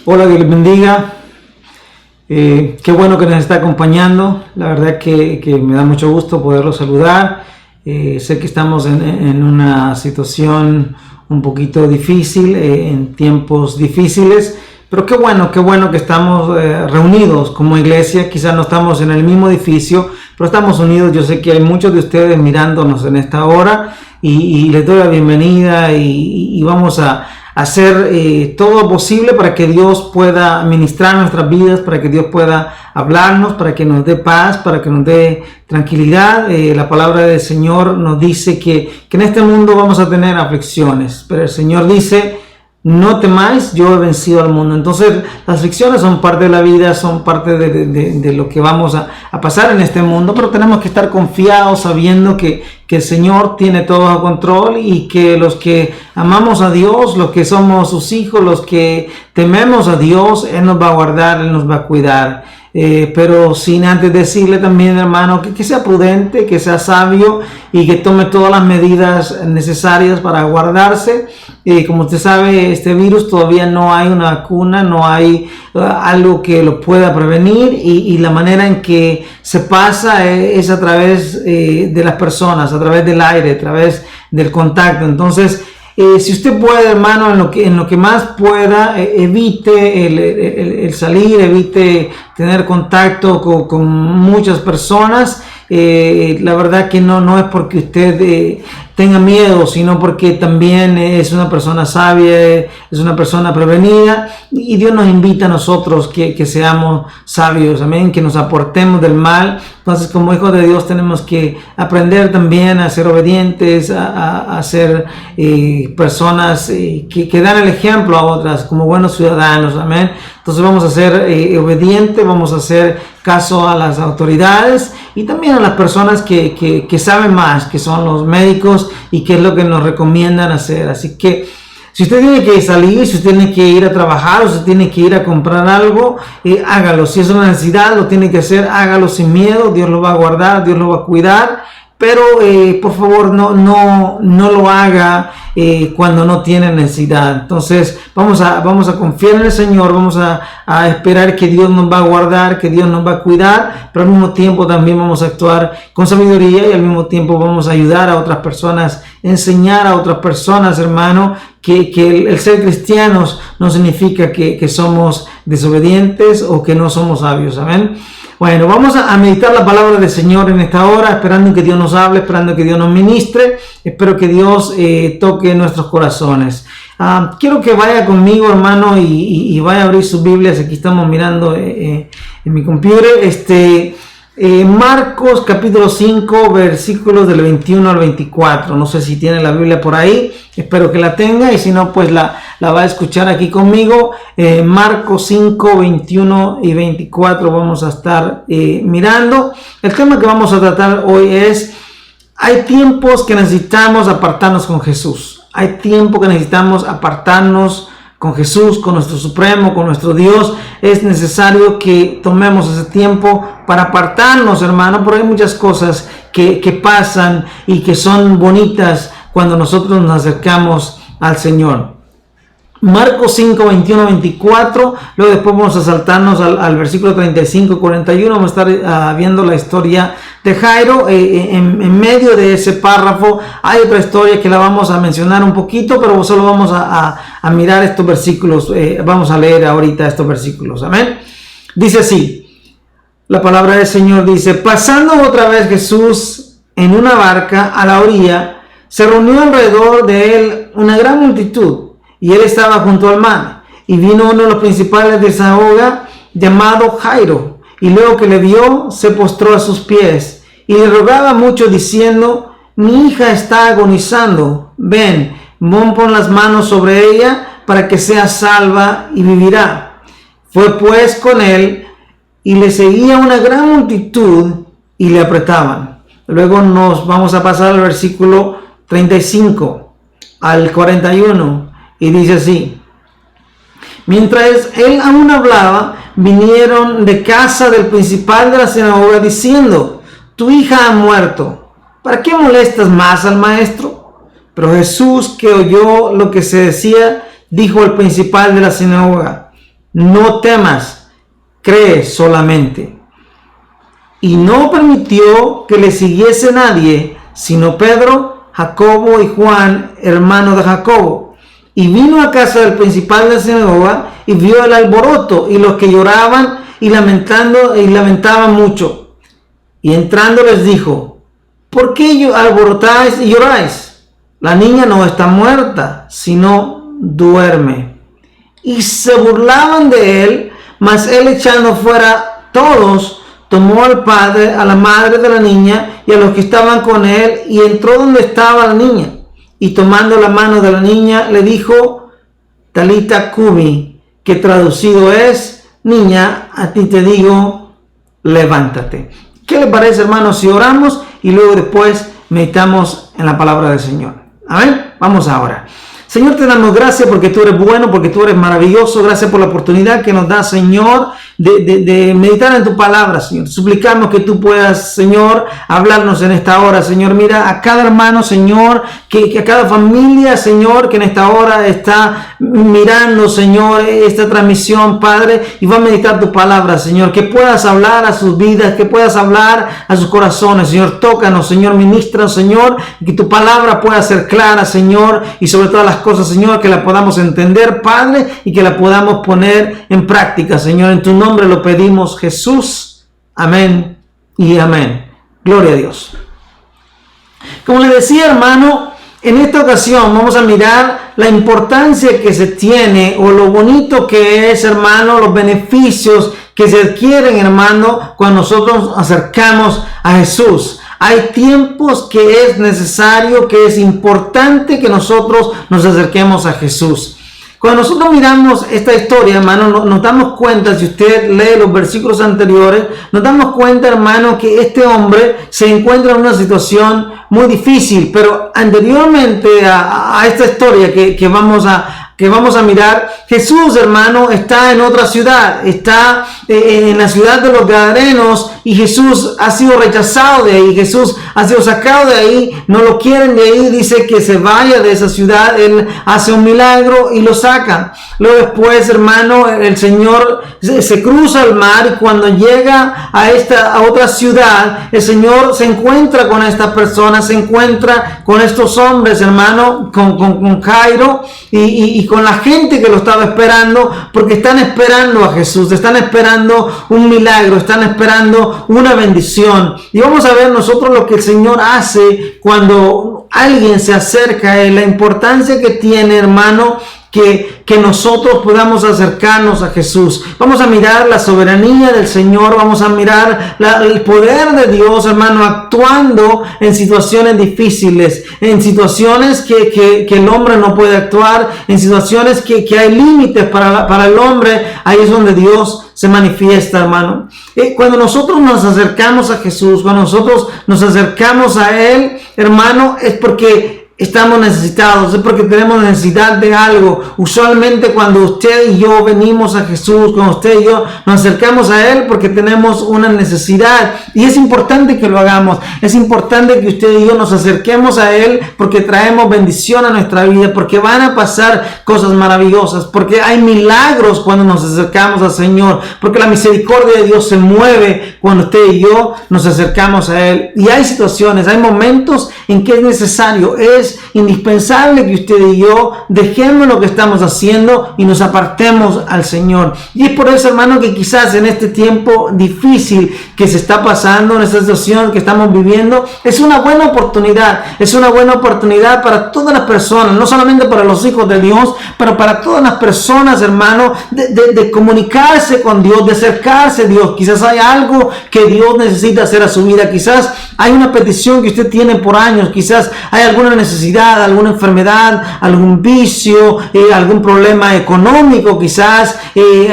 Hola, Dios les bendiga. Qué bueno que nos está acompañando. La verdad que me da mucho gusto poderlo saludar. Sé que estamos en una situación un poquito difícil, en tiempos difíciles, pero qué bueno que estamos reunidos como iglesia. Quizás no estamos en el mismo edificio, pero estamos unidos. Yo sé que hay muchos de ustedes mirándonos en esta hora y les doy la bienvenida y vamos a hacer todo lo posible para que Dios pueda ministrar nuestras vidas, para que Dios pueda hablarnos, para que nos dé paz, para que nos dé tranquilidad. La palabra del Señor nos dice que en este mundo vamos a tener aflicciones, pero el Señor dice: no temáis, yo he vencido al mundo. Entonces las aflicciones son parte de la vida, son parte de lo que vamos a pasar en este mundo, pero tenemos que estar confiados sabiendo que el Señor tiene todo bajo control y que los que amamos a Dios, los que somos sus hijos, los que tememos a Dios, Él nos va a guardar, Él nos va a cuidar. Pero sin antes decirle también, hermano, que sea prudente, que sea sabio y que tome todas las medidas necesarias para guardarse. Como usted sabe, este virus todavía no hay una vacuna, no hay algo que lo pueda prevenir, y la manera en que se pasa es a través de las personas, a través del aire, a través del contacto. Entonces, si usted puede, hermano, en lo que más pueda, evite el salir, evite tener contacto con muchas personas. La verdad que no es porque usted tenga miedo, sino porque también es una persona sabia, es una persona prevenida, y Dios nos invita a nosotros que seamos sabios, amén, que nos aportemos del mal. Entonces, como hijos de Dios tenemos que aprender también a ser obedientes, a ser personas que dan el ejemplo a otras como buenos ciudadanos, amén. Entonces vamos a ser obedientes, vamos a hacer caso a las autoridades y también a las personas que saben más, que son los médicos, y que es lo que nos recomiendan hacer. Así que si usted tiene que salir, si usted tiene que ir a trabajar, o si usted tiene que ir a comprar algo, hágalo. Si es una necesidad, lo tiene que hacer, hágalo sin miedo. Dios lo va a guardar, Dios lo va a cuidar. Pero por favor no lo haga cuando no tiene necesidad. Entonces vamos a confiar en el Señor, vamos a esperar que Dios nos va a guardar, que Dios nos va a cuidar, pero al mismo tiempo también vamos a actuar con sabiduría, y al mismo tiempo vamos a ayudar a otras personas, enseñar a otras personas, hermano, que el ser cristianos no significa que somos desobedientes o que no somos sabios. Amén. Bueno, vamos a meditar la palabra del Señor en esta hora, esperando que Dios nos hable, esperando que Dios nos ministre. Espero que Dios toque nuestros corazones. Quiero que vaya conmigo, hermano, y vaya a abrir sus Biblias. Aquí estamos mirando en mi computer. Marcos capítulo 5, versículos del 21 al 24. No sé si tiene la Biblia por ahí, espero que la tenga, y si no, pues la va a escuchar aquí conmigo. Marcos 5, 21 y 24 vamos a estar mirando. El tema que vamos a tratar hoy es: hay tiempos que necesitamos apartarnos con Jesús. Hay tiempo que necesitamos apartarnos con Jesús, con nuestro Supremo, con nuestro Dios. Es necesario que tomemos ese tiempo para apartarnos, hermano, porque hay muchas cosas que pasan y que son bonitas cuando nosotros nos acercamos al Señor. Marcos 5, 21, 24, luego después vamos a saltarnos al versículo 35, 41, vamos a estar viendo la historia de Jairo. En medio de ese párrafo hay otra historia que la vamos a mencionar un poquito, pero solo vamos a mirar estos versículos, vamos a leer ahorita estos versículos, amén. Dice así, la palabra del Señor dice: pasando otra vez Jesús en una barca a la orilla, se reunió alrededor de él una gran multitud, y él estaba junto al mar. Y vino uno de los principales de esa sinagoga, llamado Jairo, y luego que le vio, se postró a sus pies, y le rogaba mucho, diciendo: mi hija está agonizando, ven, pon las manos sobre ella, para que sea salva y vivirá. Fue pues con él, y le seguía una gran multitud, y le apretaban. Luego nos vamos a pasar al versículo 35 al 41. Y dice así: mientras él aún hablaba, vinieron de casa del principal de la sinagoga diciendo: tu hija ha muerto, ¿para qué molestas más al maestro? Pero Jesús, que oyó lo que se decía, dijo al principal de la sinagoga: no temas, cree solamente. Y no permitió que le siguiese nadie, sino Pedro, Jacobo y Juan, hermano de Jacobo. Y vino a casa del principal de la sinagoga y vio el alboroto y los que lloraban y lamentaban mucho. Y entrando les dijo: ¿por qué alborotáis y lloráis? La niña no está muerta, sino duerme. Y se burlaban de él, mas él, echando fuera todos, tomó al padre, a la madre de la niña y a los que estaban con él, y entró donde estaba la niña. Y tomando la mano de la niña, le dijo: Talita cumi, que traducido es: niña, a ti te digo, levántate. ¿Qué le parece, hermanos, si oramos y luego después meditamos en la palabra del Señor? Amén. Vamos ahora. Señor, te damos gracias porque tú eres bueno, porque tú eres maravilloso. Gracias por la oportunidad que nos da, Señor, de meditar en tu palabra, Señor. Suplicamos que tú puedas, Señor, hablarnos en esta hora, Señor. Mira a cada hermano, Señor, que a cada familia, Señor, que en esta hora está mirando, Señor, esta transmisión, Padre, y va a meditar tu palabra, Señor. Que puedas hablar a sus vidas, que puedas hablar a sus corazones, Señor. Tócanos, Señor, ministra, Señor, y que tu palabra pueda ser clara, Señor, y sobre todas las cosas, Señor, que la podamos entender, Padre, y que la podamos poner en práctica, Señor. En tu nombre lo pedimos, Jesús. Amén y amén. Gloria a Dios. Como le decía, hermano, en esta ocasión vamos a mirar la importancia que se tiene, o lo bonito que es, hermano, los beneficios que se adquieren, hermano, cuando nosotros nos acercamos a Jesús. Hay tiempos que es necesario, que es importante que nosotros nos acerquemos a Jesús. Cuando nosotros miramos esta historia, hermano, nos damos cuenta, si usted lee los versículos anteriores, nos damos cuenta, hermano, que este hombre se encuentra en una situación muy difícil. Pero anteriormente a esta historia que vamos a mirar, Jesús, hermano, está en otra ciudad, está en la ciudad de los Gadarenos, y Jesús ha sido rechazado de ahí, Jesús ha sido sacado de ahí, no lo quieren de ahí, dice que se vaya de esa ciudad, él hace un milagro y lo sacan. Luego después, hermano, el Señor se cruza el mar, y cuando llega a otra ciudad, el Señor se encuentra con estas personas, se encuentra con estos hombres, hermano, con Jairo y con la gente que lo estaba esperando, porque están esperando a Jesús, están esperando un milagro, están esperando una bendición. Y vamos a ver nosotros lo que el Señor hace cuando alguien se acerca a él, la importancia que tiene, hermano, que nosotros podamos acercarnos a Jesús. Vamos a mirar la soberanía del Señor, vamos a mirar el poder de Dios, hermano, actuando en situaciones difíciles, en situaciones que el hombre no puede actuar, en situaciones que hay límites para el hombre. Ahí es donde Dios se manifiesta, hermano. Cuando nosotros nos acercamos a Jesús, cuando nosotros nos acercamos a Él, hermano, es porque estamos necesitados, es porque tenemos necesidad de algo. Usualmente cuando usted y yo venimos a Jesús, cuando usted y yo nos acercamos a Él, porque tenemos una necesidad, y es importante que lo hagamos. Es importante que usted y yo nos acerquemos a Él, porque traemos bendición a nuestra vida, porque van a pasar cosas maravillosas, porque hay milagros cuando nos acercamos al Señor, porque la misericordia de Dios se mueve cuando usted y yo nos acercamos a Él. Y hay situaciones, hay momentos en que es necesario, es indispensable que usted y yo dejemos lo que estamos haciendo y nos apartemos al Señor. Y es por eso, hermano, que quizás en este tiempo difícil que se está pasando, en esta situación que estamos viviendo, es una buena oportunidad para todas las personas, no solamente para los hijos de Dios, pero para todas las personas, hermano, de comunicarse con Dios, de acercarse a Dios. Quizás hay algo que Dios necesita hacer a su vida, quizás hay una petición que usted tiene por años, quizás hay alguna necesidad, alguna enfermedad, algún vicio, algún problema económico, quizás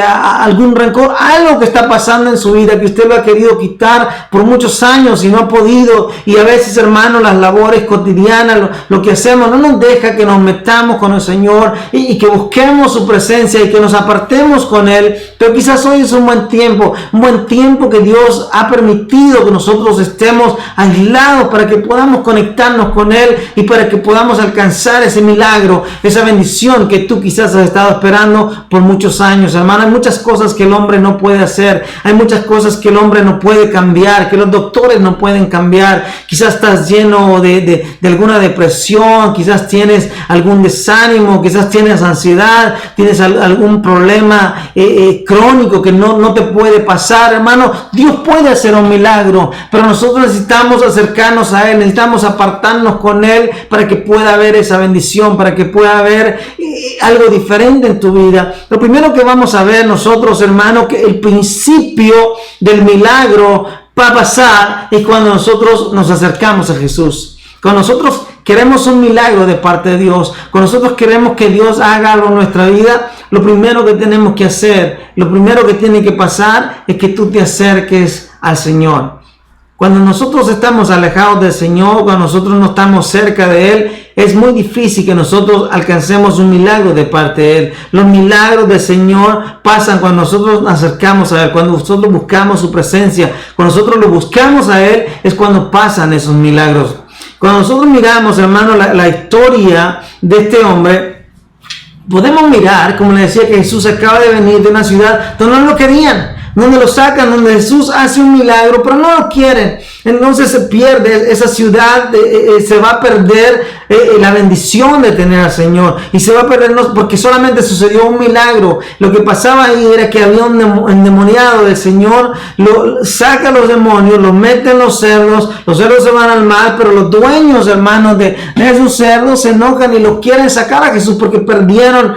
algún rencor, algo que está pasando en su vida que usted lo ha querido quitar por muchos años y no ha podido. Y a veces, hermano, las labores cotidianas, lo que hacemos no nos deja que nos metamos con el Señor y que busquemos su presencia y que nos apartemos con Él. Pero quizás hoy es un buen tiempo que Dios ha permitido que nosotros estemos aislados para que podamos conectarnos con Él y para que podamos alcanzar ese milagro, esa bendición que tú quizás has estado esperando por muchos años, hermano. Hay muchas cosas que el hombre no puede hacer, hay muchas cosas que el hombre no puede cambiar, que los doctores no pueden cambiar. Quizás estás lleno de alguna depresión, quizás tienes algún desánimo, quizás tienes ansiedad, tienes algún problema crónico que no te puede pasar, hermano. Dios puede hacer un milagro, pero nosotros necesitamos acercarnos a Él, necesitamos apartarnos con Él para que pueda haber esa bendición, para que pueda haber algo diferente en tu vida. Lo primero que vamos a ver nosotros, hermano, que el principio del milagro va a pasar es cuando nosotros nos acercamos a Jesús. Cuando nosotros queremos un milagro de parte de Dios, cuando nosotros queremos que Dios haga algo en nuestra vida, lo primero que tenemos que hacer, lo primero que tiene que pasar es que tú te acerques al Señor. Cuando nosotros estamos alejados del Señor, cuando nosotros no estamos cerca de Él, es muy difícil que nosotros alcancemos un milagro de parte de Él. Los milagros del Señor pasan cuando nosotros nos acercamos a Él, cuando nosotros buscamos su presencia, cuando nosotros lo buscamos a Él, es cuando pasan esos milagros. Cuando nosotros miramos, hermano, la historia de este hombre, podemos mirar, como le decía, que Jesús acaba de venir de una ciudad donde no lo querían, donde lo sacan, donde Jesús hace un milagro, pero no lo quieren. Entonces se pierde esa ciudad, se va a perder la bendición de tener al Señor, y se va a perder porque solamente sucedió un milagro. Lo que pasaba ahí era que había un endemoniado. El Señor saca a los demonios, los mete en los cerdos se van al mar, pero los dueños, hermanos, de esos cerdos se enojan y los quieren sacar a Jesús porque perdieron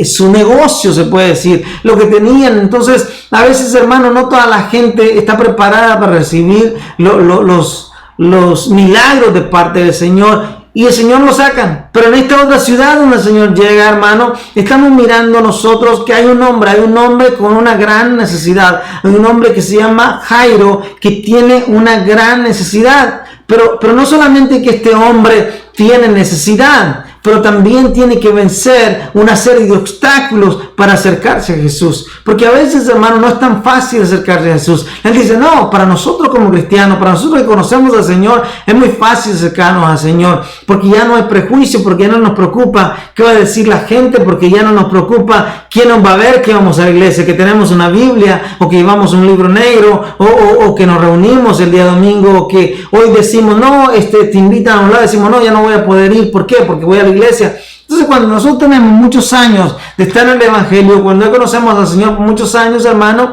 su negocio, se puede decir, lo que tenían. Entonces, a veces, hermano, no toda la gente está preparada para recibir los milagros de parte del Señor, y el Señor lo sacan. Pero en esta otra ciudad donde el Señor llega, hermano, estamos mirando nosotros que hay un hombre con una gran necesidad. Hay un hombre que se llama Jairo, que tiene una gran necesidad. Pero no solamente que este hombre tiene necesidad, pero también tiene que vencer una serie de obstáculos para acercarse a Jesús. Porque a veces, hermano, no es tan fácil acercarse a Jesús. Él dice, no, para nosotros como cristianos, para nosotros que conocemos al Señor, es muy fácil acercarnos al Señor, porque ya no hay prejuicio, porque ya no nos preocupa qué va a decir la gente, porque ya no nos preocupa quién nos va a ver que vamos a la iglesia, que tenemos una Biblia, o que llevamos un libro negro, o que nos reunimos el día domingo, o que hoy decimos, no, te invitan a un lado, decimos, no, ya no voy a poder ir. ¿Por qué? Porque voy a la iglesia. Entonces, cuando nosotros tenemos muchos años de estar en el Evangelio, cuando ya conocemos al Señor por muchos años, hermano,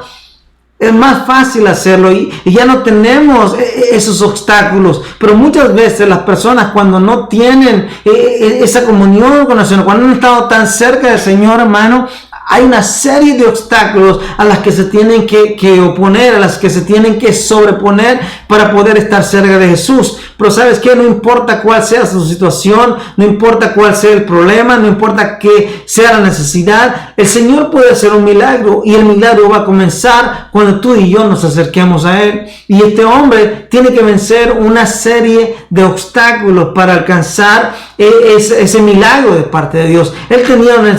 es más fácil hacerlo y ya no tenemos esos obstáculos. Pero muchas veces las personas, cuando no tienen esa comunión con el Señor, cuando no han estado tan cerca del Señor, hermano, hay una serie de obstáculos a las que se tienen que oponer, a las que se tienen que sobreponer para poder estar cerca de Jesús. Pero ¿sabes qué? No importa cuál sea su situación, no importa cuál sea el problema, no importa qué sea la necesidad, el Señor puede hacer un milagro, y el milagro va a comenzar cuando tú y yo nos acerquemos a Él. Y este hombre tiene que vencer una serie de obstáculos para alcanzar ese milagro de parte de Dios. Él tenía una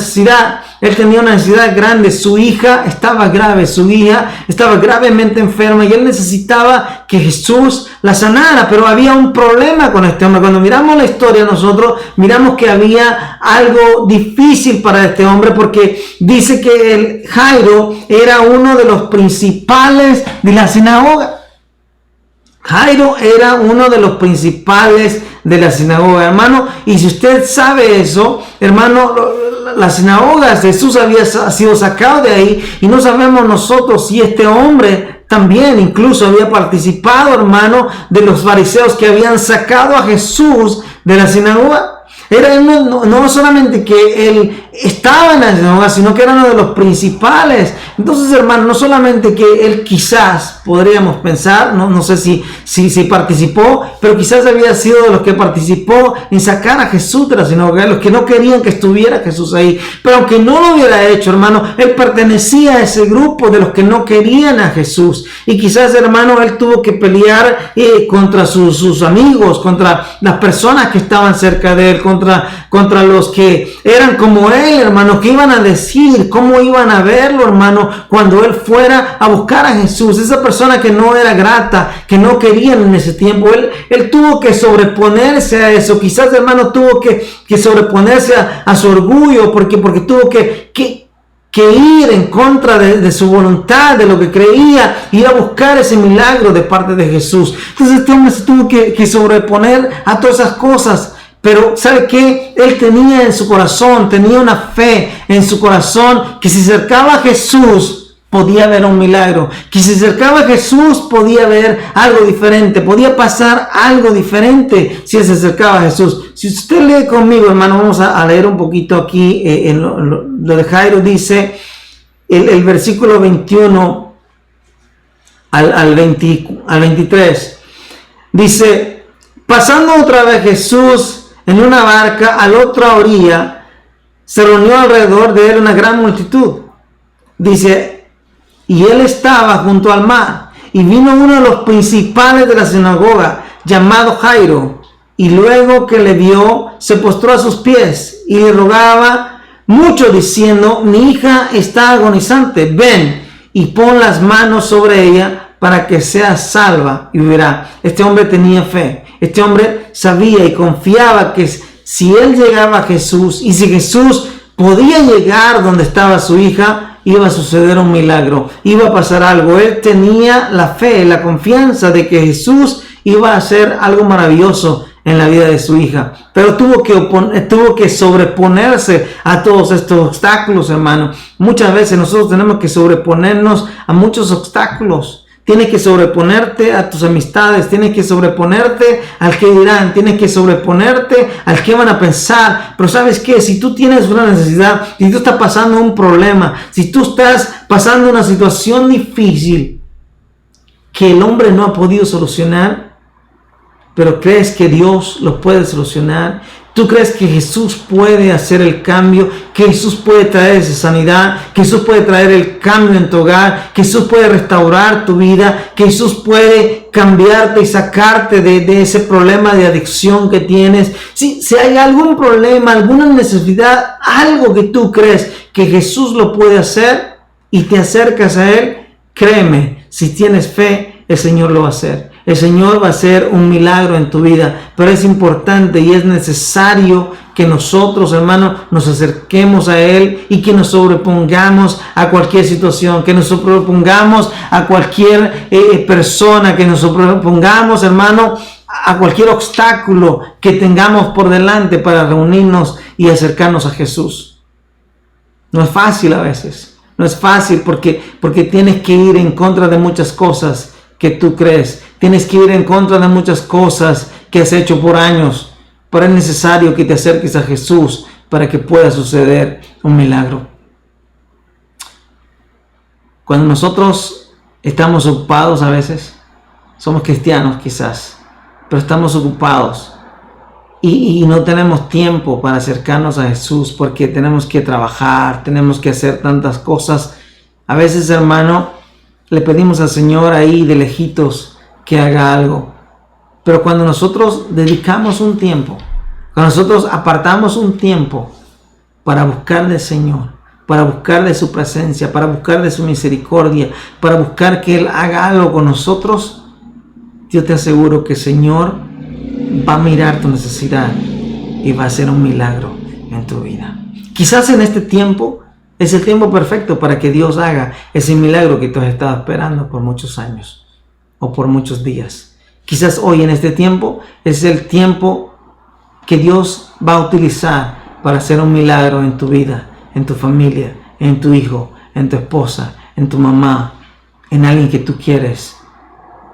necesidad grande. Su hija estaba grave, su hija estaba gravemente enferma, y él necesitaba que Jesús la sanara. Pero había un problema con este hombre. Cuando miramos la historia, nosotros miramos que había algo difícil para este hombre, porque dice que el Jairo era uno de los principales de la sinagoga. Jairo era uno de los principales de la sinagoga, hermano. Y si usted sabe eso, hermano, las sinagogas, Jesús había sido sacado de ahí, y no sabemos nosotros si este hombre también incluso había participado, hermano, de los fariseos que habían sacado a Jesús de la sinagoga. Era no solamente que él estaba en la sinagoga, sino que era uno de los principales. Entonces, hermano, no solamente que él quizás, podríamos pensar, no sé si participó, pero quizás había sido de los que participó en sacar a Jesús de la sinagoga, los que no querían que estuviera Jesús ahí. Pero aunque no lo hubiera hecho, hermano, él pertenecía a ese grupo de los que no querían a Jesús. Y quizás, hermano, él tuvo que pelear contra sus amigos, contra las personas que estaban cerca de él, contra contra los que eran como él, hermano, que iban a decir, cómo iban a verlo, hermano, cuando él fuera a buscar a Jesús. Esa persona que no era grata, que no querían en ese tiempo, él tuvo que sobreponerse a eso. Quizás, hermano, tuvo que sobreponerse a su orgullo, porque tuvo que ir en contra de su voluntad, de lo que creía, ir a buscar ese milagro de parte de Jesús. Entonces este hombre se tuvo que sobreponer a todas esas cosas. Pero ¿sabe qué? Él tenía en su corazón, tenía una fe en su corazón, que si se acercaba a Jesús podía ver un milagro, que si se acercaba a Jesús podía ver algo diferente, podía pasar algo diferente si se acercaba a Jesús. Si usted lee conmigo, hermano, vamos a leer un poquito aquí lo de Jairo. Dice el versículo 21 al 23, dice: pasando otra vez Jesús en una barca a la otra orilla, se reunió alrededor de él una gran multitud. Dice: y él estaba junto al mar, y vino uno de los principales de la sinagoga, llamado Jairo, y luego que le vio, se postró a sus pies, y le rogaba mucho, diciendo: mi hija está agonizante, ven y pon las manos sobre ella, para que sea salva y vivirá. Este hombre tenía fe, este hombre sabía y confiaba que si él llegaba a Jesús, y si Jesús podía llegar donde estaba su hija, iba a suceder un milagro, iba a pasar algo. Él tenía la fe, la confianza de que Jesús iba a hacer algo maravilloso en la vida de su hija. Pero tuvo que sobreponerse a todos estos obstáculos, hermano. Muchas veces nosotros tenemos que sobreponernos a muchos obstáculos. Tienes que sobreponerte a tus amistades, tienes que sobreponerte al que dirán, tienes que sobreponerte al que van a pensar. Pero ¿sabes qué? Si tú tienes una necesidad, si tú estás pasando un problema, si tú estás pasando una situación difícil que el hombre no ha podido solucionar, pero crees que Dios lo puede solucionar, tú crees que Jesús puede hacer el cambio, que Jesús puede traer esa sanidad, que Jesús puede traer el cambio en tu hogar, que Jesús puede restaurar tu vida, que Jesús puede cambiarte y sacarte de ese problema de adicción que tienes. Si hay algún problema, alguna necesidad, algo que tú crees que Jesús lo puede hacer y te acercas a Él, créeme, si tienes fe, el Señor lo va a hacer. El Señor va a hacer un milagro en tu vida, pero es importante y es necesario que nosotros, hermanos, nos acerquemos a Él y que nos sobrepongamos a cualquier situación, que nos sobrepongamos a cualquier persona, que nos sobrepongamos, hermano, a cualquier obstáculo que tengamos por delante para reunirnos y acercarnos a Jesús. No es fácil a veces, no es fácil porque tienes que ir en contra de muchas cosas que tú crees. Tienes que ir en contra de muchas cosas que has hecho por años, pero es necesario que te acerques a Jesús para que pueda suceder un milagro. Cuando nosotros estamos ocupados a veces, somos cristianos quizás, pero estamos ocupados y no tenemos tiempo para acercarnos a Jesús porque tenemos que trabajar, tenemos que hacer tantas cosas. A veces, hermano, le pedimos al Señor ahí de lejitos que haga algo. Pero cuando nosotros dedicamos un tiempo, cuando nosotros apartamos un tiempo para buscar del Señor, para buscar de su presencia, para buscar de su misericordia, para buscar que Él haga algo con nosotros, yo te aseguro que el Señor va a mirar tu necesidad y va a hacer un milagro en tu vida. Quizás en este tiempo es el tiempo perfecto para que Dios haga ese milagro que tú has estado esperando por muchos años o por muchos días. Quizás hoy en este tiempo es el tiempo que Dios va a utilizar para hacer un milagro en tu vida, en tu familia, en tu hijo, en tu esposa, en tu mamá, en alguien que tú quieres.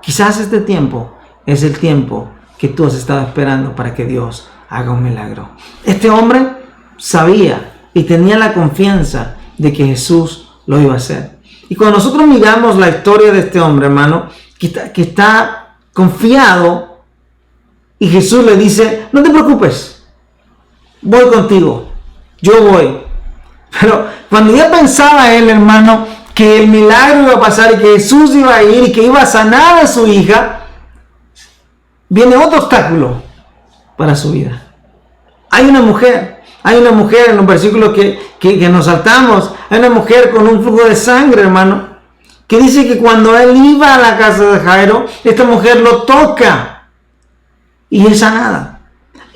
Quizás este tiempo es el tiempo que tú has estado esperando para que Dios haga un milagro. Este hombre sabía y tenía la confianza de que Jesús lo iba a hacer. Y cuando nosotros miramos la historia de este hombre, hermano, que está confiado, y Jesús le dice: no te preocupes, voy contigo, yo voy. Pero cuando ya pensaba él, hermano, que el milagro iba a pasar y que Jesús iba a ir y que iba a sanar a su hija, viene otro obstáculo para su vida. Hay una mujer en los versículos que nos saltamos, hay una mujer con un flujo de sangre, hermano, que dice que cuando él iba a la casa de Jairo, esta mujer lo toca y es sanada.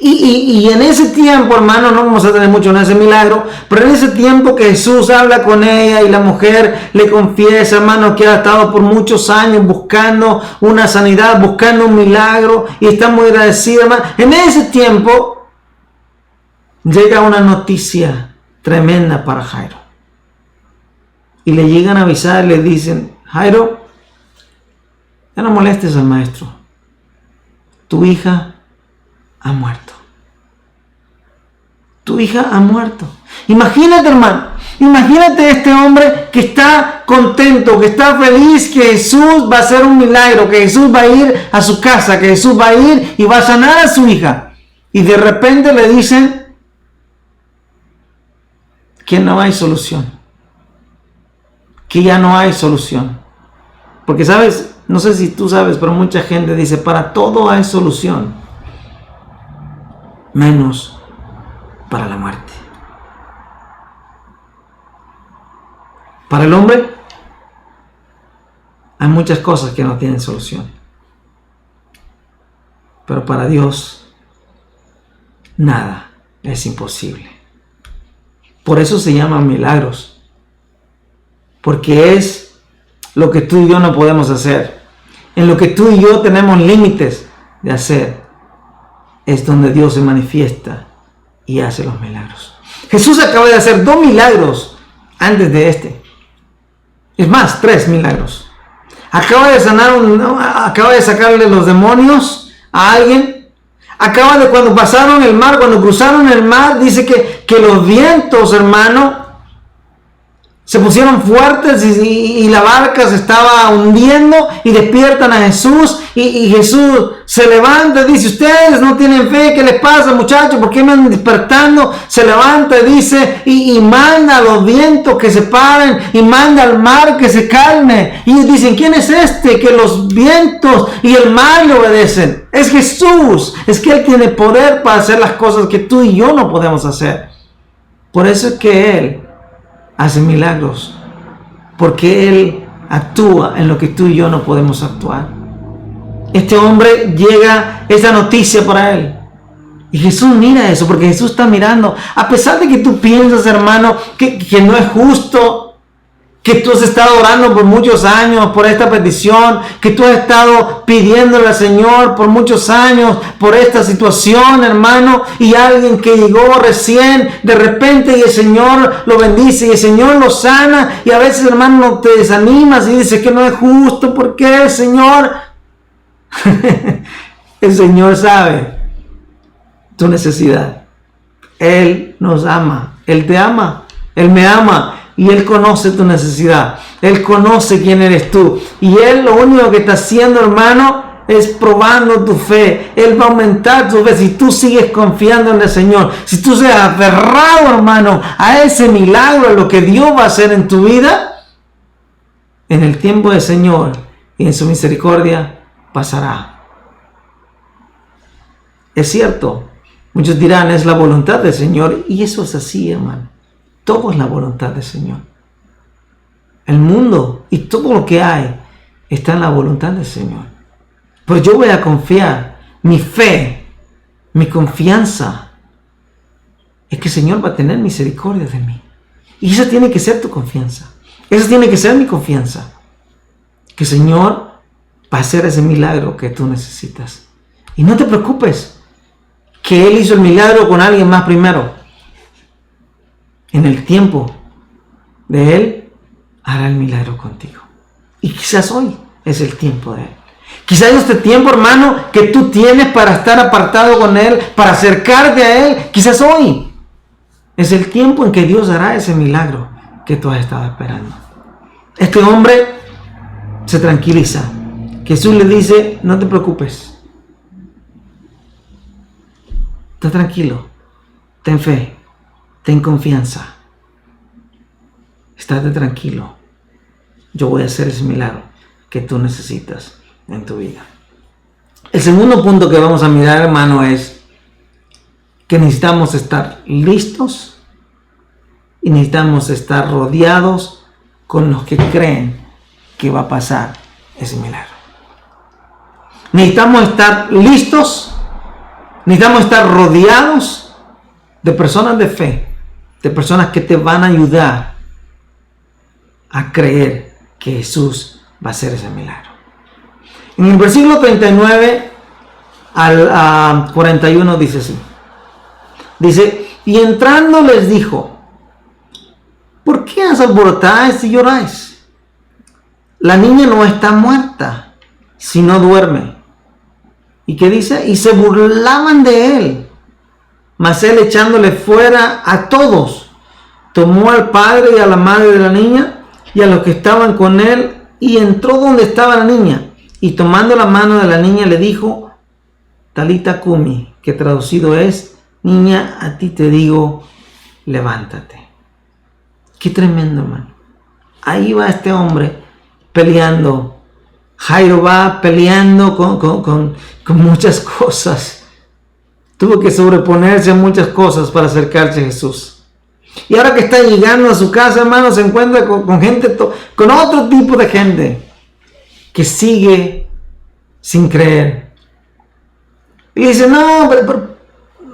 Y en ese tiempo, hermano, no vamos a tener mucho en ese milagro, pero en ese tiempo que Jesús habla con ella y la mujer le confiesa, hermano, que ha estado por muchos años buscando una sanidad, buscando un milagro y está muy agradecida, hermano. En ese tiempo llega una noticia tremenda para Jairo. Y le llegan a avisar, le dicen: Jairo, ya no molestes al maestro. Tu hija ha muerto. Tu hija ha muerto. Imagínate, hermano. Imagínate este hombre que está contento, que está feliz, que Jesús va a hacer un milagro, que Jesús va a ir a su casa, que Jesús va a ir y va a sanar a su hija. Y de repente le dicen que no hay solución. Que ya no hay solución. Porque sabes, no sé si tú sabes, pero mucha gente dice: para todo hay solución, menos para la muerte. Para el hombre hay muchas cosas que no tienen solución, pero para Dios nada es imposible. Por eso se llaman milagros, porque es lo que tú y yo no podemos hacer. En lo que tú y yo tenemos límites de hacer, es donde Dios se manifiesta y hace los milagros. Jesús acaba de hacer 2 milagros antes de este. Es más, 3 milagros. Acaba de sacarle los demonios a alguien. Acaba de, cuando pasaron el mar, cuando cruzaron el mar, dice que los vientos, hermano, se pusieron fuertes y la barca se estaba hundiendo, y despiertan a Jesús y Jesús se levanta y dice: ustedes no tienen fe, ¿qué les pasa, muchachos? ¿Por qué me andan despertando? Se levanta y dice y manda a los vientos que se paren y manda al mar que se calme. Y ellos dicen: ¿quién es este que los vientos y el mar le obedecen? Es Jesús. Es que Él tiene poder para hacer las cosas que tú y yo no podemos hacer. Por eso es que Él hace milagros, porque Él actúa en lo que tú y yo no podemos actuar. Este hombre, llega esa noticia para él, y Jesús mira eso, porque Jesús está mirando. A pesar de que tú piensas, hermano, que no es justo, que tú has estado orando por muchos años por esta petición, que tú has estado pidiéndole al Señor por muchos años por esta situación, hermano, y alguien que llegó recién, de repente, y el Señor lo bendice, y el Señor lo sana, y a veces, hermano, te desanimas y dices que no es justo. ¿Por qué, Señor? El Señor sabe tu necesidad. Él nos ama, Él te ama, Él me ama. Y Él conoce tu necesidad. Él conoce quién eres tú. Y Él lo único que está haciendo, hermano, es probando tu fe. Él va a aumentar tu fe. Si tú sigues confiando en el Señor, si tú seas aferrado, hermano, a ese milagro, a lo que Dios va a hacer en tu vida, en el tiempo del Señor y en su misericordia pasará. Es cierto. Muchos dirán: es la voluntad del Señor. Y eso es así, hermano. Todo es la voluntad del Señor. El mundo y todo lo que hay está en la voluntad del Señor. Pero yo voy a confiar. Mi fe, mi confianza es que el Señor va a tener misericordia de mí. Y esa tiene que ser tu confianza. Esa tiene que ser mi confianza. Que el Señor va a hacer ese milagro que tú necesitas. Y no te preocupes, que Él hizo el milagro con alguien más primero. En el tiempo de Él hará el milagro contigo. Y quizás hoy es el tiempo de Él. Quizás este tiempo, hermano, que tú tienes para estar apartado con Él, para acercarte a Él, quizás hoy es el tiempo en que Dios hará ese milagro que tú has estado esperando. Este hombre se tranquiliza. Jesús le dice: no te preocupes. Está tranquilo. Ten fe. Ten confianza. Estate tranquilo. Yo voy a hacer ese milagro que tú necesitas en tu vida. El segundo punto que vamos a mirar, hermano, es que necesitamos estar listos y necesitamos estar rodeados con los que creen que va a pasar ese milagro. Necesitamos estar listos, necesitamos estar rodeados de personas de fe, de personas que te van a ayudar a creer que Jesús va a hacer ese milagro. En el versículo 39 al 41 dice así. Dice, y entrando les dijo, ¿por qué os alborotáis y lloráis? La niña no está muerta, sino duerme. ¿Y qué dice? Y se burlaban de él. Mas él, echándole fuera a todos, tomó al padre y a la madre de la niña y a los que estaban con él, y entró donde estaba la niña, y tomando la mano de la niña le dijo, Talita Cumi, que traducido es, niña, a ti te digo, levántate. Qué tremendo, hermano. Ahí va este hombre peleando. Jairo va peleando con muchas cosas. Tuvo que sobreponerse a muchas cosas para acercarse a Jesús. Y ahora que está llegando a su casa, hermano, se encuentra con gente, con otro tipo de gente que sigue sin creer. Y dice, no, pero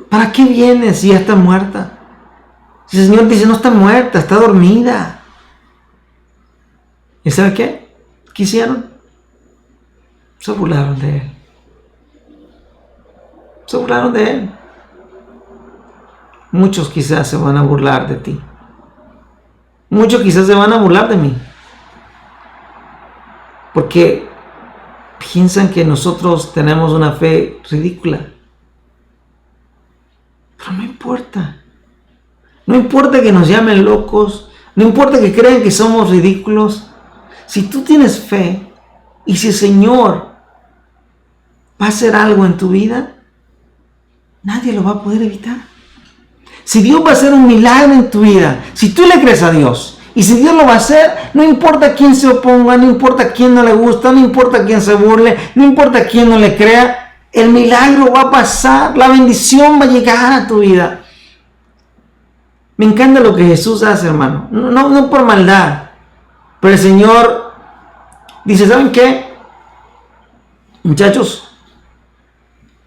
¿para qué vienes si ya está muerta? Y el Señor dice, no está muerta, está dormida. ¿Y sabe qué? ¿Qué hicieron? Se burlaron de él. Se burlaron de él. Muchos quizás se van a burlar de ti. Muchos quizás se van a burlar de mí. Porque piensan que nosotros tenemos una fe ridícula. Pero no importa. No importa que nos llamen locos. No importa que crean que somos ridículos. Si tú tienes fe y si el Señor va a hacer algo en tu vida, nadie lo va a poder evitar. Si Dios va a hacer un milagro en tu vida, si tú le crees a Dios, y si Dios lo va a hacer, no importa quién se oponga, no importa quién no le gusta, no importa quién se burle, no importa quién no le crea, el milagro va a pasar, la bendición va a llegar a tu vida. Me encanta lo que Jesús hace, hermano. No por maldad, pero el Señor dice, ¿saben qué? Muchachos,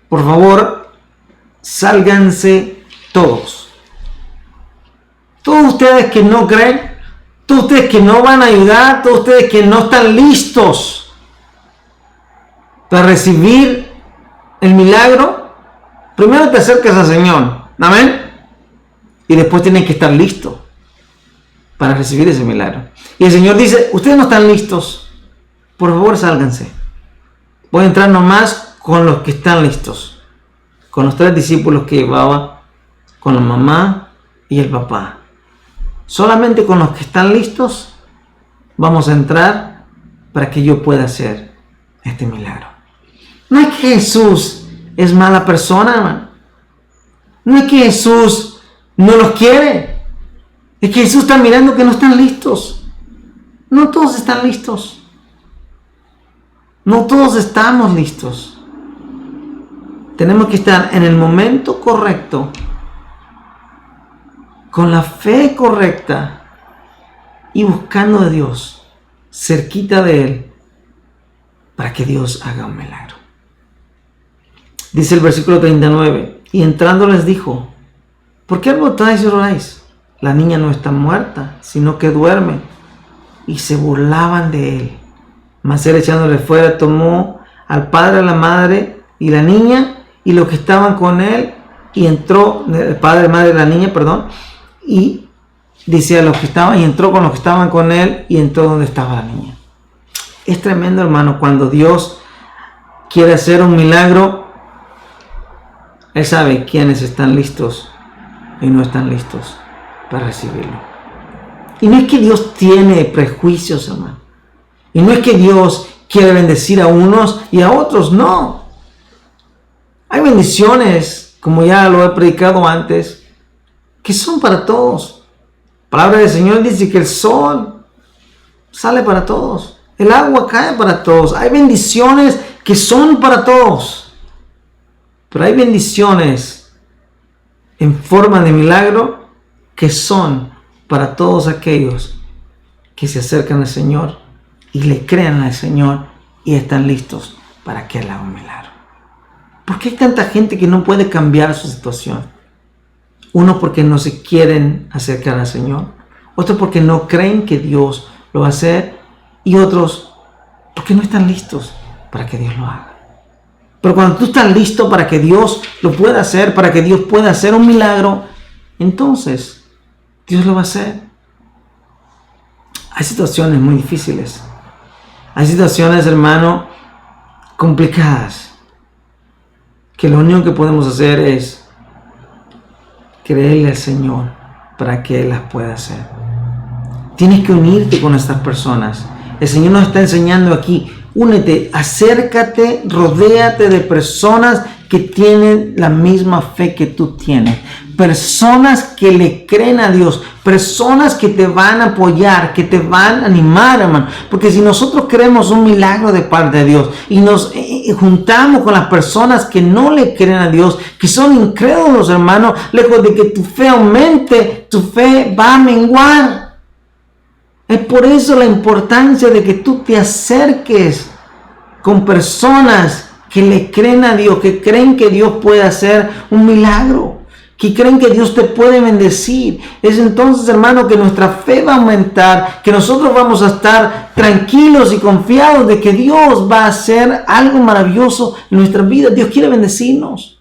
por favor, sálganse todos. Todos ustedes que no creen, todos ustedes que no van a ayudar, todos ustedes que no están listos para recibir el milagro, primero te acercas al Señor, amén, y después tienen que estar listos para recibir ese milagro. Y el Señor dice, ustedes no están listos, por favor sálganse. Voy a entrar nomás con los que están listos, con los 3 discípulos que llevaba, con la mamá y el papá. Solamente con los que están listos vamos a entrar para que yo pueda hacer este milagro. No es que Jesús es mala persona, hermano. No es que Jesús no los quiere. Es que Jesús está mirando que no están listos. No todos están listos. No todos estamos listos. Tenemos que estar en el momento correcto, con la fe correcta y buscando a Dios, cerquita de Él, para que Dios haga un milagro. Dice el versículo 39, y entrando les dijo, ¿por qué alborotáis y oráis? La niña no está muerta, sino que duerme. Y se burlaban de él. Mas él, echándole fuera, tomó al padre, a la madre y la niña y los que estaban con él, y entró, el padre, madre de la niña, perdón, y dice a los que estaban, y entró con los que estaban con él, y entró donde estaba la niña. Es tremendo, hermano, cuando Dios quiere hacer un milagro, Él sabe quiénes están listos y no están listos para recibirlo. Y no es que Dios tiene prejuicios, hermano. Y no es que Dios quiere bendecir a unos y a otros, no. Hay bendiciones, como ya lo he predicado antes, que son para todos. La palabra del Señor dice que el sol sale para todos. El agua cae para todos. Hay bendiciones que son para todos. Pero hay bendiciones en forma de milagro que son para todos aquellos que se acercan al Señor y le crean al Señor y están listos para que Él haga un milagro. ¿Por qué hay tanta gente que no puede cambiar su situación? Uno, porque no se quieren acercar al Señor. Otro, porque no creen que Dios lo va a hacer. Y otros, porque no están listos para que Dios lo haga. Pero cuando tú estás listo para que Dios lo pueda hacer, para que Dios pueda hacer un milagro, entonces Dios lo va a hacer. Hay situaciones muy difíciles. Hay situaciones, hermano, complicadas, que lo único que podemos hacer es creerle al Señor para que Él las pueda hacer. Tienes que unirte con estas personas. El Señor nos está enseñando aquí. Únete, acércate, rodéate de personas que tienen la misma fe que tú tienes. Personas que le creen a Dios. Personas que te van a apoyar, que te van a animar, hermano. Porque si nosotros queremos un milagro de parte de Dios y nos juntamos con las personas que no le creen a Dios, que son incrédulos, hermano, lejos de que tu fe aumente, tu fe va a menguar. Es por eso la importancia de que tú te acerques con personas que le creen a Dios, que creen que Dios puede hacer un milagro, que creen que Dios te puede bendecir. Es entonces, hermano, que nuestra fe va a aumentar, que nosotros vamos a estar tranquilos y confiados de que Dios va a hacer algo maravilloso en nuestra vida. Dios quiere bendecirnos.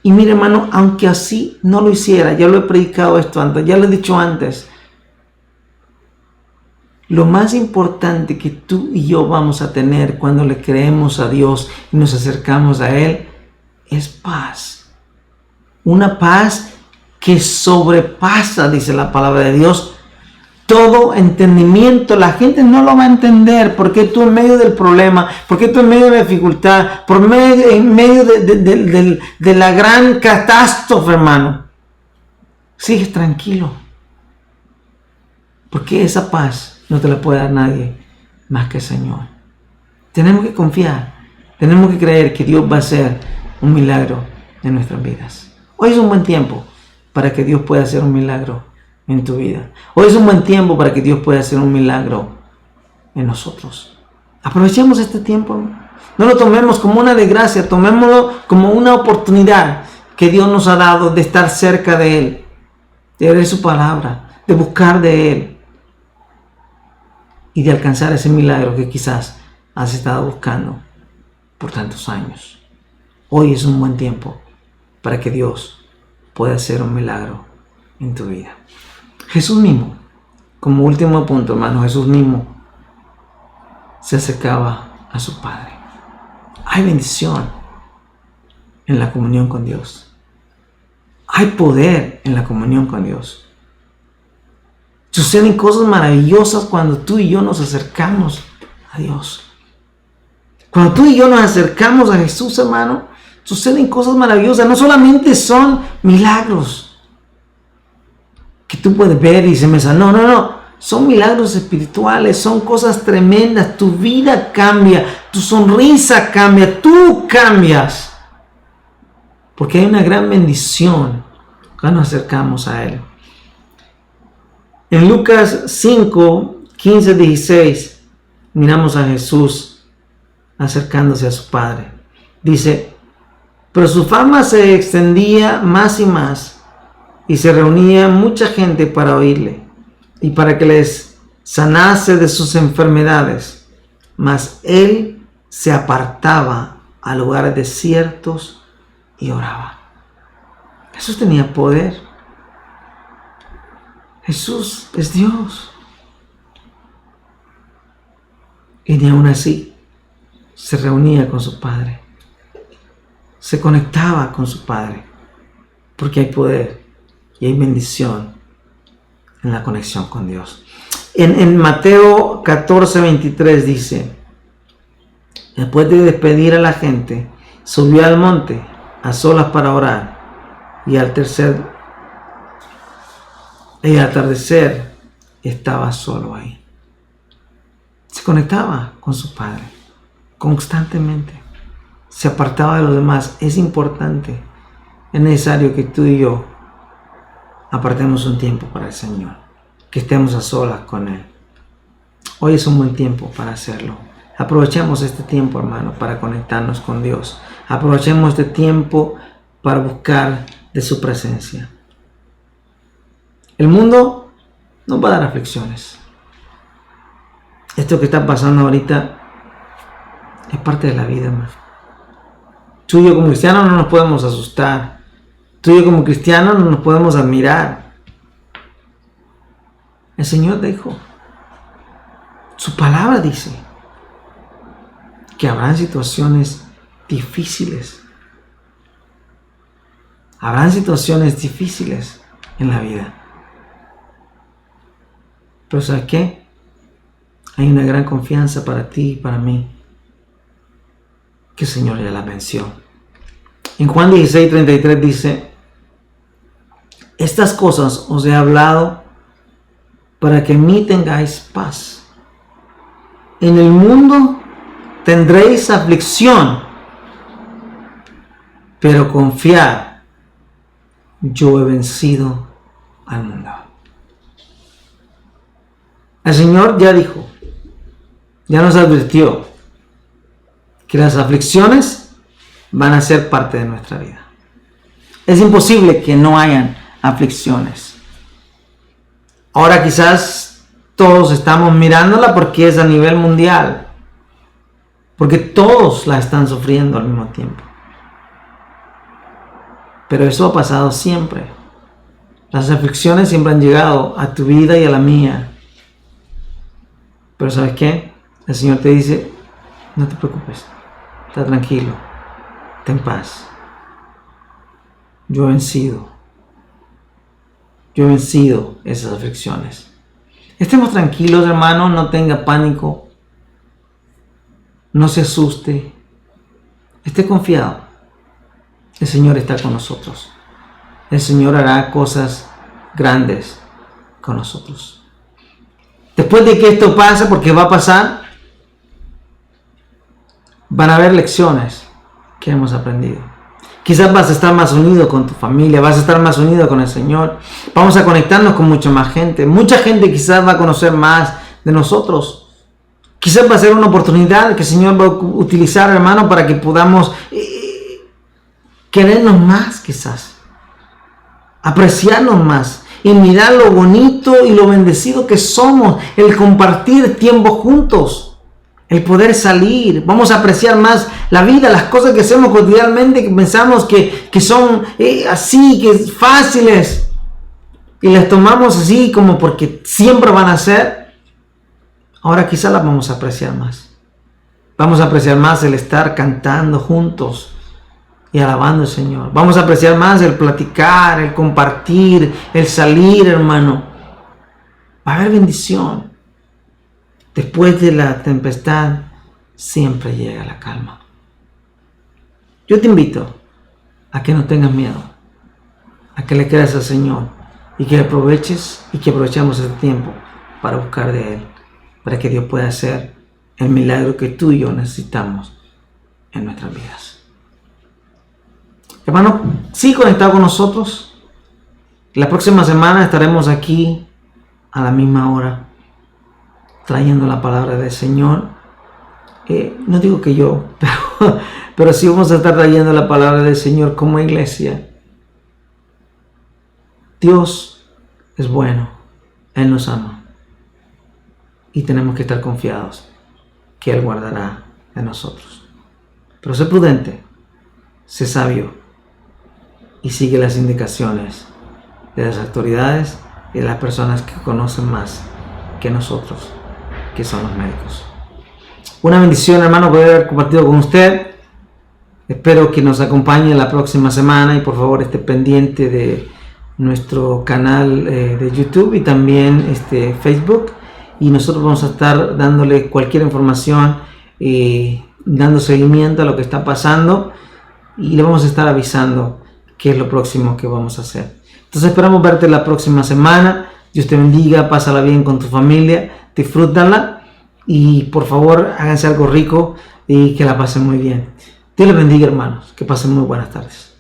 Y mire, hermano, aunque así no lo hiciera, ya lo he predicado esto antes, ya lo he dicho antes, lo más importante que tú y yo vamos a tener cuando le creemos a Dios y nos acercamos a Él es paz. Una paz que sobrepasa, dice la palabra de Dios, todo entendimiento. La gente no lo va a entender porque tú en medio del problema, porque tú en medio de la dificultad, en medio de la gran catástrofe, hermano, sigues tranquilo. Porque esa paz no te la puede dar nadie más que el Señor. Tenemos que confiar, tenemos que creer que Dios va a hacer un milagro en nuestras vidas. Hoy es un buen tiempo para que Dios pueda hacer un milagro en tu vida. Hoy es un buen tiempo para que Dios pueda hacer un milagro en nosotros. Aprovechemos este tiempo. No lo tomemos como una desgracia, tomémoslo como una oportunidad que Dios nos ha dado de estar cerca de Él, de leer su palabra, de buscar de Él y de alcanzar ese milagro que quizás has estado buscando por tantos años. Hoy es un buen tiempo para que Dios pueda hacer un milagro en tu vida. Jesús mismo, como último punto, hermano, Jesús mismo se acercaba a su Padre. Hay bendición en la comunión con Dios. Hay poder en la comunión con Dios. Suceden cosas maravillosas cuando tú y yo nos acercamos a Dios. Cuando tú y yo nos acercamos a Jesús, hermano, suceden cosas maravillosas. No solamente son milagros que tú puedes ver y se me sana. No. Son milagros espirituales, son cosas tremendas. Tu vida cambia, tu sonrisa cambia, tú cambias. Porque hay una gran bendición cuando nos acercamos a Él. En Lucas 5, 15, 16, miramos a Jesús acercándose a su Padre. Dice, pero su fama se extendía más y más, y se reunía mucha gente para oírle, y para que les sanase de sus enfermedades. Mas él se apartaba a lugares desiertos y oraba. Jesús tenía poder. Jesús es Dios. Y ni aún así se reunía con su Padre. Se conectaba con su Padre. Porque hay poder y hay bendición en la conexión con Dios. En Mateo 14, 23 dice, después de despedir a la gente, subió al monte a solas para orar. Y al atardecer estaba solo ahí. Se conectaba con su Padre constantemente. Se apartaba de los demás. Es importante es necesario que tú y yo apartemos un tiempo para el Señor, que estemos a solas con Él. Hoy es un buen tiempo para hacerlo. Aprovechemos este tiempo, hermano, para conectarnos con Dios. Aprovechemos este tiempo para buscar de su presencia. El mundo nos va a dar aflicciones. Esto que está pasando ahorita es parte de la vida, hermano. Tú y yo como cristianos no nos podemos asustar. Tú y yo como cristianos no nos podemos admirar. El Señor dijo, su palabra dice que habrán situaciones difíciles. Habrán situaciones difíciles en la vida. Pero ¿sabes qué? Hay una gran confianza para ti y para mí, que el Señor ya la venció. En Juan 16:33 dice, estas cosas os he hablado para que en mí tengáis paz. En el mundo tendréis aflicción, pero confiad, yo he vencido al mundo. El Señor ya dijo, ya nos advirtió que las aflicciones van a ser parte de nuestra vida. Es imposible que no hayan aflicciones. Ahora quizás todos estamos mirándola porque es a nivel mundial, porque todos la están sufriendo al mismo tiempo. Pero eso ha pasado siempre. Las aflicciones siempre han llegado a tu vida y a la mía. Pero ¿sabes qué? El Señor te dice, no te preocupes, está tranquilo, ten paz. Yo he vencido esas aflicciones. Estemos tranquilos, hermano, no tenga pánico, no se asuste, esté confiado. El Señor está con nosotros. El Señor hará cosas grandes con nosotros. Después de que esto pase, porque va a pasar, van a haber lecciones que hemos aprendido. Quizás vas a estar más unido con tu familia, vas a estar más unido con el Señor. Vamos a conectarnos con mucha más gente. Mucha gente quizás va a conocer más de nosotros. Quizás va a ser una oportunidad que el Señor va a utilizar, hermano, para que podamos querernos más, quizás. Apreciarnos más. Y mirar lo bonito y lo bendecido que somos. El compartir tiempo juntos. El poder salir. Vamos a apreciar más la vida, las cosas que hacemos cotidianamente, que pensamos que son así, que es fáciles. Y las tomamos así como porque siempre van a ser. Ahora quizás las vamos a apreciar más. Vamos a apreciar más el estar cantando juntos y alabando al Señor. Vamos a apreciar más el platicar, el compartir, el salir, hermano. Va a haber bendición. Después de la tempestad, siempre llega la calma. Yo te invito a que no tengas miedo, a que le creas al Señor y que aproveches y que aprovechemos este tiempo para buscar de Él, para que Dios pueda hacer el milagro que tú y yo necesitamos en nuestras vidas. Hermano, sigue conectado con nosotros. La próxima semana estaremos aquí a la misma hora, trayendo la palabra del Señor. No digo que yo, pero sí vamos a estar trayendo la palabra del Señor como iglesia. Dios es bueno, Él nos ama. Y tenemos que estar confiados que Él guardará de nosotros. Pero sé prudente, sé sabio y sigue las indicaciones de las autoridades y de las personas que conocen más que nosotros, que son los médicos. Una bendición, hermano, poder haber compartido con usted. Espero que nos acompañe la próxima semana y por favor esté pendiente de nuestro canal de YouTube y también Facebook. Y nosotros vamos a estar dándole cualquier información, dando seguimiento a lo que está pasando y le vamos a estar avisando qué es lo próximo que vamos a hacer. Entonces esperamos verte la próxima semana. Dios te bendiga, pásala bien con tu familia, disfrútala y por favor háganse algo rico y que la pasen muy bien. Dios les bendiga, hermanos, que pasen muy buenas tardes.